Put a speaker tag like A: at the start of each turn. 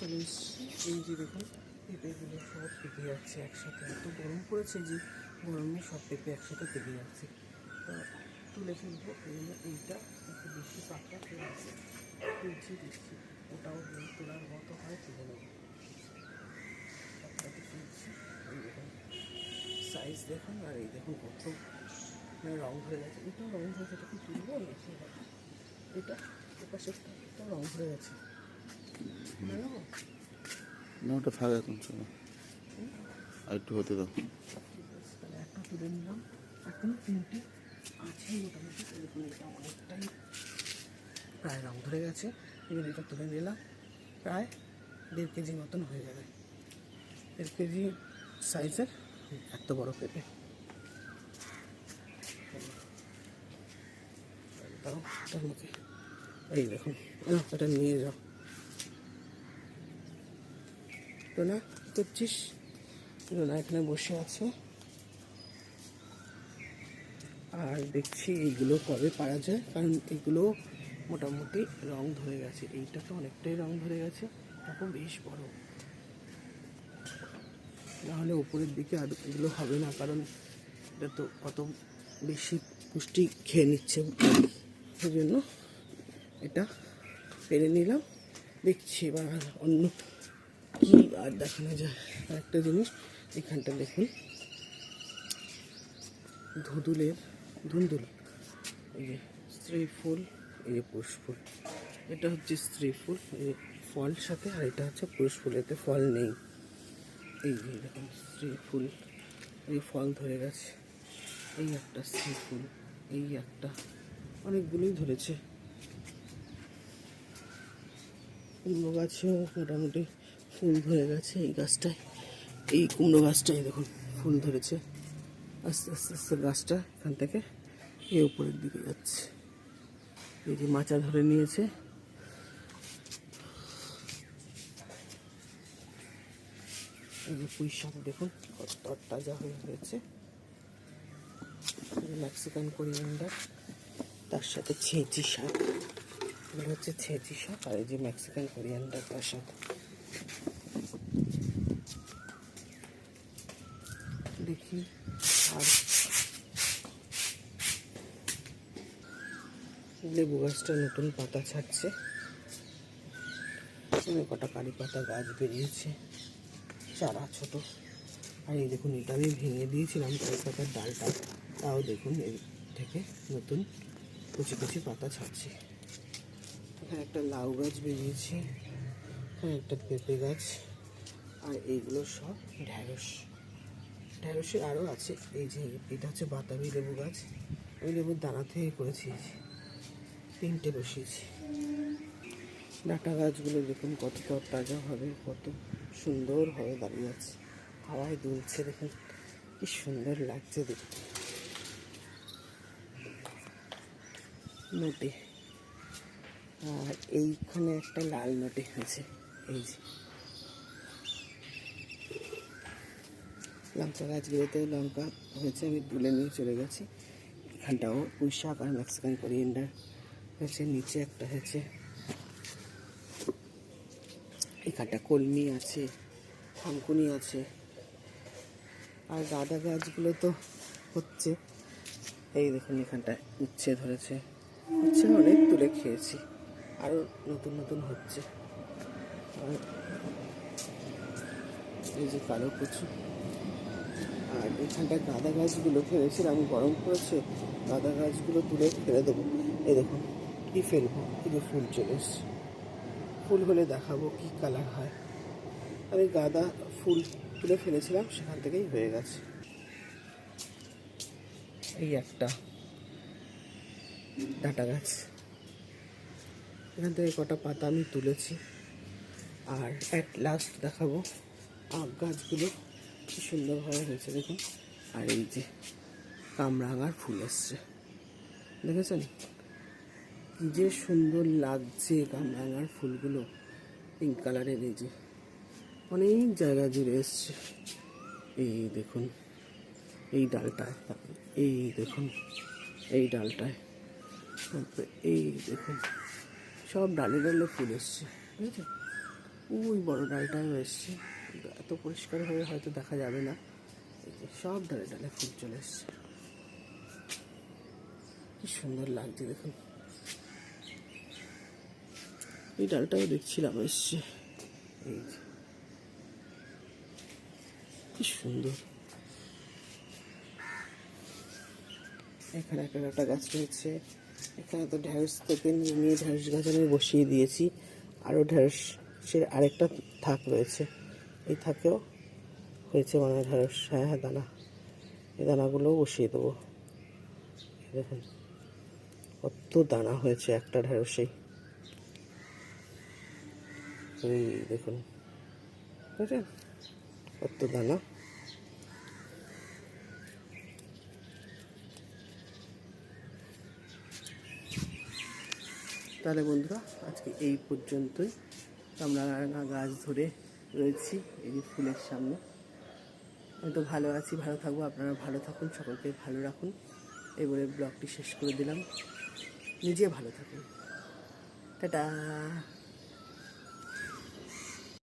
A: চলে এসেছি। এই যে দেখুন পেঁপেগুলো সব পেকে যাচ্ছে একসাথে, এত গরম পড়েছে যে গরমে সব পেঁপে একসাথে পেকে যাচ্ছে। তো তুলে ফেলবো, এই জন্য এইটা একটু বেশি পাকা হয়ে আছে, তুলছি দিচ্ছি, ওটাও তোলার মতো হয় তুলে নেবো। সবটাকে তুলছি, এই দেখুন সাইজ দেখুন, আর এই দেখুন কত রং ধরে গেছে, এটাও রং ধরে গেছে, কি তুলবো না এটা এপাশেরটা রং ধরে গেছে
B: না, ওটা থাক এখন, চলো আর একটু হতে দাও।
A: ঠিক আছে, তাহলে একটা তুলে নিলাম, এখন তিনটে আছে মোটামুটি। দেখুন এটা অনেকটাই প্রায় রং ধরে গেছে, এবার এটা তুলে নিলাম, প্রায় 1.5 কেজি মতন হয়ে যাবে, 1.5 কেজি সাইজের এত বড় পেঁপে। তাও তার মধ্যে এই দেখুন, এটা নিয়ে যাও তো না, করছিস না, এখানে বসে আছে আর দেখছি এইগুলো কবে পারা যায়, কারণ এইগুলো মোটামুটি রং ধরে গেছে, এইটা তো অনেকটাই রং ধরে গেছে, এখন বেশ বড়, নাহলে উপরের দিকে আর এগুলো হবে না, কারণ এটা তো কত বেশি পুষ্টি খেয়ে নিচ্ছে, সেই জন্য এটা পেরে নিলাম। দেখছি এবার অন্য কি আর দেখানো যায়। আরেকটা জিনিস এখানটা দেখুন, ধুন্দুল, এই যে স্ত্রী ফুল, এই যে পুরুষ ফুল, এটা হচ্ছে স্ত্রী ফুল, এই যে ফল সাথে, আর এটা হচ্ছে পুরুষ ফুল, এতে ফল নেই। এই যে দেখুন স্ত্রী ফুল, এই ফল ধরে গেছে, এই একটা স্ত্রী ফুল, এই একটা, অনেকগুলোই ধরেছে। কুমড়ো গাছেও মোটামুটি ফুল ধরে গেছে, এই গাছটায়, এই কুমড়ো গাছটায় দেখুন ফুল ধরেছে, আস্তে আস্তে আস্তে গাছটা এখান থেকে এই উপরের দিকে যাচ্ছে, এই যে মাচা ধরে নিয়েছে। এই যে পুঁই শাক দেখুন কত তাজা হয়ে হয়েছে, মেক্সিকান কোরিয়ান্ডার, তার সাথে ছেঁচি শাক, এগুলো হচ্ছে ছেঁচি শাক, আর এই যে মেক্সিকান কোরিয়ান্ডার তার সাথে। দেখি আর লেবু গাছটা নতুন পাতা ছাড়ছে, কটা কারি পাতা গাছ বেরিয়েছে, চারা ছোট, আর এই দেখুন এটা আমি ভেঙে দিয়েছিলাম কারি পাতার ডালটা, তাও দেখুন এই থেকে নতুন কুচি কুচি পাতা ছাড়ছে। এখানে একটা লাউ গাছ বেরিয়েছে, এখানে একটা পেঁপে গাছ, আর এইগুলো সব ঢ্যাঁড়সের আরও আছে। এই যে এটা হচ্ছে বাতাবি লেবু গাছ, ওই লেবুর দানা থেকে করেছি, 3টে বসিয়েছি। ডাঁটা গাছগুলো দেখুন কত তাজা হবে, কত সুন্দর হবে দাঁড়িয়ে আছে, হাওয়ায় দুলছে, দেখুন কি সুন্দর লাগছে দেখতে। নোটে, আর এইখানে একটা লাল নোটে হয়েছে, এই যে লঙ্কা গাছগুলোতেও লঙ্কা হয়েছে, আমি তুলে নিয়ে চলে গেছি। এখানটাও পুঁই শাক আর মেক্সিকান কোরিয়ান্ডার হয়েছে, নিচে একটা হয়েছে, এখানটা কলমি আছে, থানকুনি আছে, আর গাঁদা গাছগুলো তো হচ্ছে, এই দেখুন এখানটায় উচ্ছে ধরেছে, উচ্ছে অনেক তুলে খেয়েছি, আরও নতুন নতুন হচ্ছে। আর এই যে কালো কচু, আর এখানটায় গাঁদা গাছগুলো ফেলেছিলাম, গরম পড়েছে, গাঁদা গাছগুলো তুলে ফেলে দেবো। এই দেখুন কী ফেলবো, এই যে ফুল চলে এসছে, ফুল হলে দেখাবো কী কালার হয়। আমি গাঁদা ফুল তুলে ফেলেছিলাম, সেখান থেকেই হয়ে গেছে। এই একটা ডাঁটা গাছ, এখান থেকে কটা পাতা আমি তুলেছি, আর অ্যাট লাস্ট দেখাবো আখ গাছগুলো কি সুন্দরভাবে হয়েছে দেখুন। আর এই যে কামরাঙার ফুল এসছে, দেখেছেন কি যে সুন্দর লাগছে কামরাঙার ফুলগুলো, পিঙ্ক কালারের, এই যে অনেক জায়গা জুড়ে এসছে। এই দেখুন এই ডালটায়, এই দেখুন এই ডালটায়, এই দেখুন সব ডালে ডালে ফুল এসছে, বুঝেছেন। ওই বড় ডালটাও এসছে, এত পরিষ্কারভাবে হয়তো দেখা যাবে না। এই যে সব ডালে ডালে ফুল চলে এসছে, কি সুন্দর লাগছে দেখুন। এই ডালটাও দেখছিলাম এসছে, এই যে কি সুন্দর। এখানে একটা গাছ রয়েছে, এখানে তো ঢেঁড়স থেকে নিয়ে ঢেঁড়স গাছ আমি বসিয়ে দিয়েছি, আরও ঢেঁড়সের আরেকটা থাক রয়েছে, এই থাকেও হয়েছে মানে ঢেঁড়স। হ্যাঁ হ্যাঁ, দানা, এই দানাগুলোও বসিয়ে দেবো। দেখুন কত দানা হয়েছে একটা ঢেঁড়সেই, এই দেখুন বুঝলেন কত দানা। তাহলে বন্ধুরা আজকে এই পর্যন্তই। কামরাঙা গাছ ধরে রয়েছি এই যে ফুলের সামনে। আমি তো ভালো আছি, ভালো থাকবো, আপনারা ভালো থাকুন, সকলকে ভালো রাখুন। এবারে ব্লগটি শেষ করে দিলাম, নিজে ভালো থাকুন, টাটা।